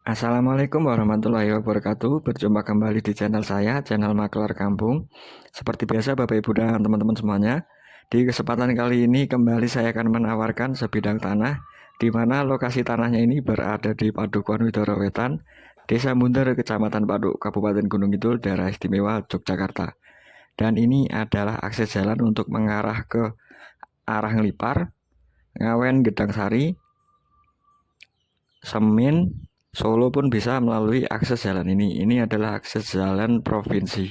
Assalamualaikum warahmatullahi wabarakatuh. Berjumpa kembali di channel saya, channel Maklar Kampung. Seperti biasa Bapak Ibu dan teman-teman semuanya, di kesempatan kali ini kembali saya akan menawarkan sebidang tanah di mana lokasi tanahnya ini berada di Padukuhan Widoro Wetan, Desa Munter, Kecamatan Paduk, Kabupaten Gunung Kidul, Daerah Istimewa Yogyakarta. Dan ini adalah akses jalan untuk mengarah ke arah Ngelipar, Ngawen, Gedang Sari, Semin, Solo pun bisa melalui akses jalan ini. Ini adalah akses jalan provinsi,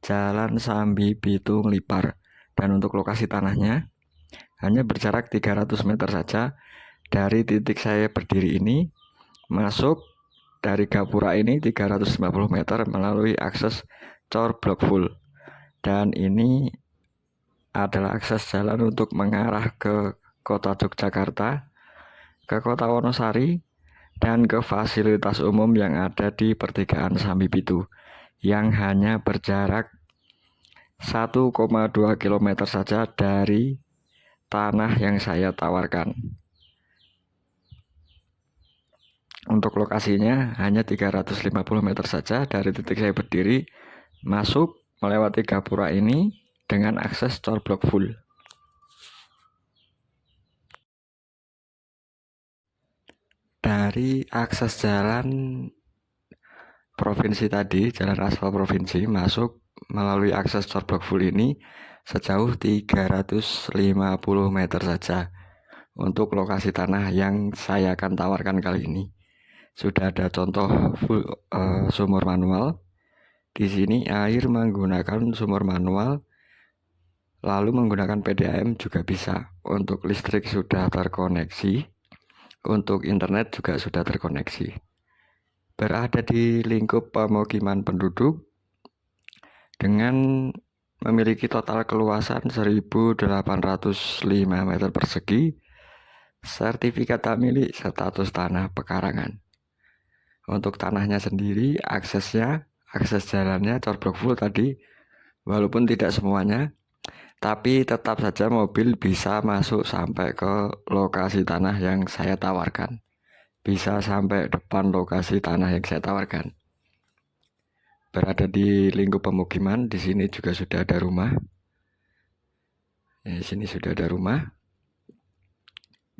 Jalan Sambi Pitung Lipar. Dan untuk lokasi tanahnya hanya berjarak 300 meter saja dari titik saya berdiri ini. Masuk dari gapura ini 350 meter melalui akses Cor Blok Full. Dan ini adalah akses jalan untuk mengarah ke kota Yogyakarta, ke kota Wonosari, dan ke fasilitas umum yang ada di pertigaan Sambi Pitu yang hanya berjarak 1,2 km saja dari tanah yang saya tawarkan. Untuk lokasinya hanya 350 meter saja dari titik saya berdiri, masuk melewati gapura ini dengan akses Cor Blok Full. Dari akses jalan provinsi tadi, jalan aspal provinsi, masuk melalui akses Cor Blok Full ini sejauh 350 meter saja untuk lokasi tanah yang saya akan tawarkan kali ini. Sudah ada contoh sumur manual. Di sini air menggunakan sumur manual, lalu menggunakan PDAM juga bisa. Untuk listrik sudah terkoneksi, untuk internet juga sudah terkoneksi. Berada di lingkup pemukiman penduduk dengan memiliki total keluasan 1.805 meter persegi, sertifikat hak milik status tanah pekarangan. Untuk tanahnya sendiri, akses jalannya Cor Blok Full tadi, walaupun tidak semuanya, tapi tetap saja mobil bisa masuk sampai ke lokasi tanah yang saya tawarkan. Bisa sampai depan lokasi tanah yang saya tawarkan. Berada di lingkup pemukiman, di sini juga sudah ada rumah. Di sini sudah ada rumah.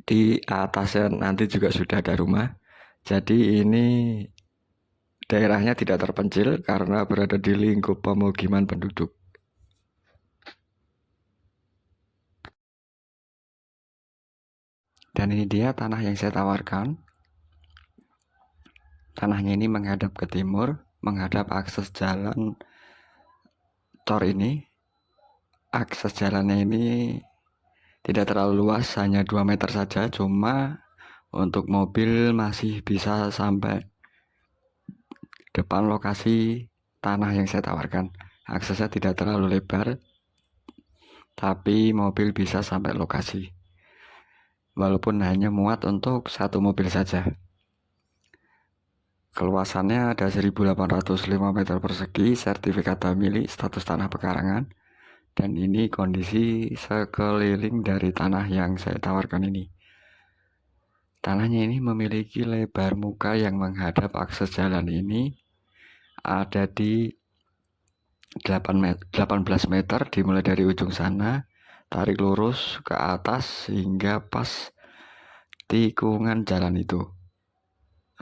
Di atasnya nanti juga sudah ada rumah. Jadi ini daerahnya tidak terpencil karena berada di lingkup pemukiman penduduk. Dan ini dia tanah yang saya tawarkan. Tanahnya ini menghadap ke timur, menghadap akses jalan Cor ini. Akses jalannya ini tidak terlalu luas, hanya 2 meter saja, cuma untuk mobil masih bisa sampai depan lokasi tanah yang saya tawarkan. Aksesnya tidak terlalu lebar, tapi mobil bisa sampai lokasi. Walaupun hanya muat untuk satu mobil saja. Keluasannya ada 1.805 meter persegi, sertifikat hak milik status tanah pekarangan. Dan ini kondisi sekeliling dari tanah yang saya tawarkan ini. Tanahnya ini memiliki lebar muka yang menghadap akses jalan ini ada di 18 meter dimulai dari ujung sana, tarik lurus ke atas hingga pas tikungan jalan itu.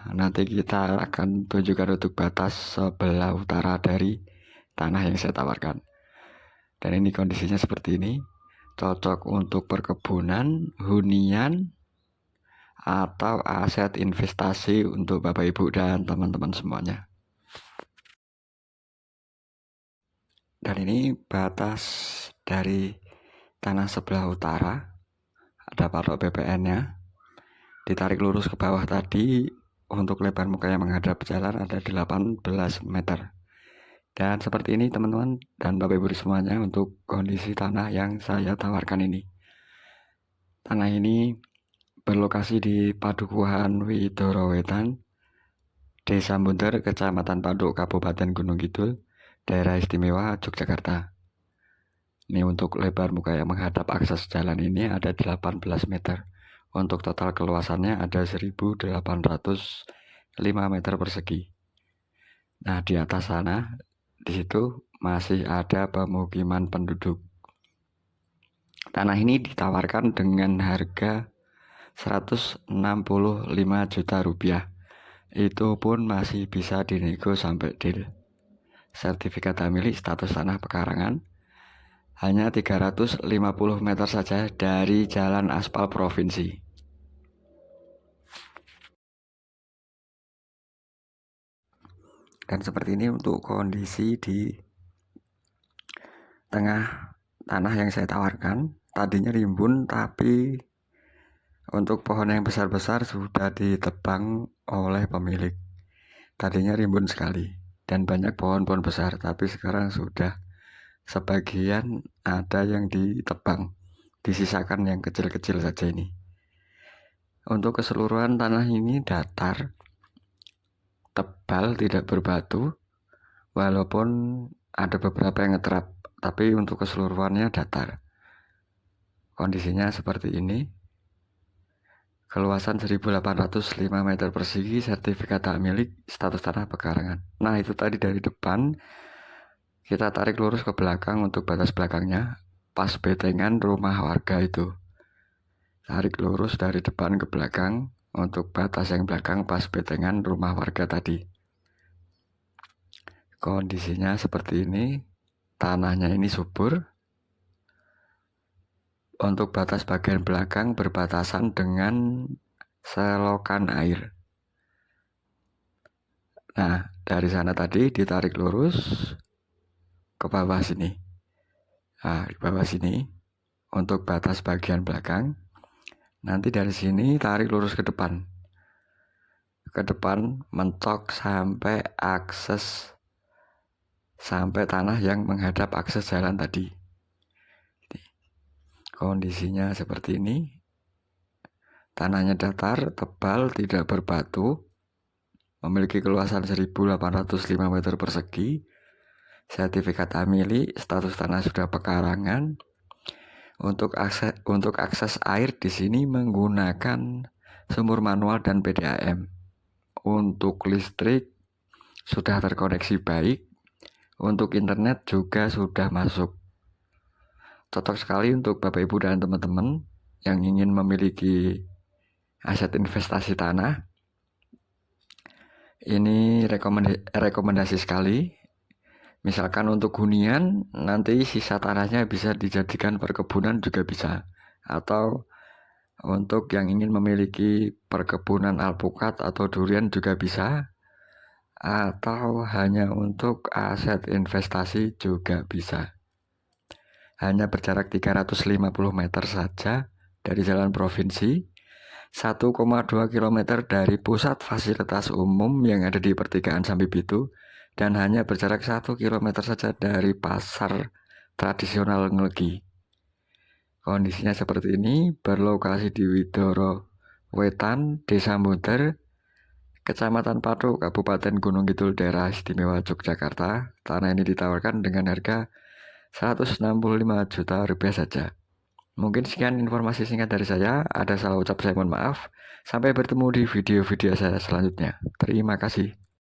Nanti kita akan tunjukkan untuk batas sebelah utara dari tanah yang saya tawarkan. Dan ini kondisinya seperti ini, cocok untuk perkebunan, hunian, atau aset investasi untuk Bapak Ibu dan teman-teman semuanya. Dan ini batas dari tanah sebelah utara, ada patok BPN-nya. Ditarik lurus ke bawah tadi, untuk lebar muka yang menghadap jalan ada 18 meter. Dan seperti ini teman-teman dan Bapak Ibu semuanya untuk kondisi tanah yang saya tawarkan ini. Tanah ini berlokasi di Padukuhan Widoro Wetan, Desa Munter, Kecamatan Paduk, Kabupaten Gunung Kidul, Daerah Istimewa Yogyakarta. Ini untuk lebar muka yang menghadap akses jalan ini ada 18 meter. Untuk total keluasannya ada 1.805 5 meter persegi. Nah, di atas sana, di situ masih ada pemukiman penduduk. Tanah ini ditawarkan dengan harga 165 juta rupiah. Itu pun masih bisa dinego sampai deal. Sertifikat hak milik status tanah pekarangan hanya 350 meter saja dari jalan aspal provinsi. Dan seperti ini untuk kondisi di tengah tanah yang saya tawarkan. Tadinya rimbun, tapi untuk pohon yang besar-besar sudah ditebang oleh pemilik. Tadinya rimbun sekali dan banyak pohon-pohon besar, tapi sekarang sudah sebagian ada yang ditebang, disisakan yang kecil-kecil saja ini. Untuk keseluruhan tanah ini datar, tebal, tidak berbatu, walaupun ada beberapa yang ngeterap, tapi untuk keseluruhannya datar. Kondisinya seperti ini. Keluasan 1805 meter persegi, sertifikat hak milik, status tanah pekarangan. Nah, itu tadi dari depan. Kita tarik lurus ke belakang untuk batas belakangnya, pas betengan rumah warga itu. Tarik lurus dari depan ke belakang untuk batas yang belakang pas betengan rumah warga tadi. Kondisinya seperti ini. Tanahnya ini subur. Untuk batas bagian belakang berbatasan dengan selokan air. Nah, dari sana tadi ditarik lurus ke bawah sini. Nah, di bawah sini untuk batas bagian belakang. Nanti dari sini tarik lurus ke depan. Ke depan mentok sampai tanah yang menghadap akses jalan tadi. Kondisinya seperti ini. Tanahnya datar, tebal, tidak berbatu. Memiliki keluasan 1805 meter persegi. Sertifikat hak milik, status tanah sudah pekarangan. Untuk akses air di sini menggunakan sumur manual dan PDAM. Untuk listrik sudah terkoneksi baik. Untuk internet juga sudah masuk. Cocok sekali untuk Bapak Ibu dan teman-teman yang ingin memiliki aset investasi tanah. Ini rekomendasi sekali. Misalkan untuk hunian, nanti sisa tanahnya bisa dijadikan perkebunan juga bisa. Atau untuk yang ingin memiliki perkebunan alpukat atau durian juga bisa. Atau hanya untuk aset investasi juga bisa. Hanya berjarak 350 meter saja dari jalan provinsi, 1,2 km dari pusat fasilitas umum yang ada di pertigaan Sambi Pitu, dan hanya berjarak 1 km saja dari pasar tradisional Ngelegi. Kondisinya seperti ini, berlokasi di Widoro Wetan, Desa Muter, Kecamatan Patu, Kabupaten Gunung Kidul, Daerah Istimewa Yogyakarta. Tanah ini ditawarkan dengan harga 165 juta rupiah saja. Mungkin sekian informasi singkat dari saya. Ada salah ucap saya mohon maaf. Sampai bertemu di video-video saya selanjutnya. Terima kasih.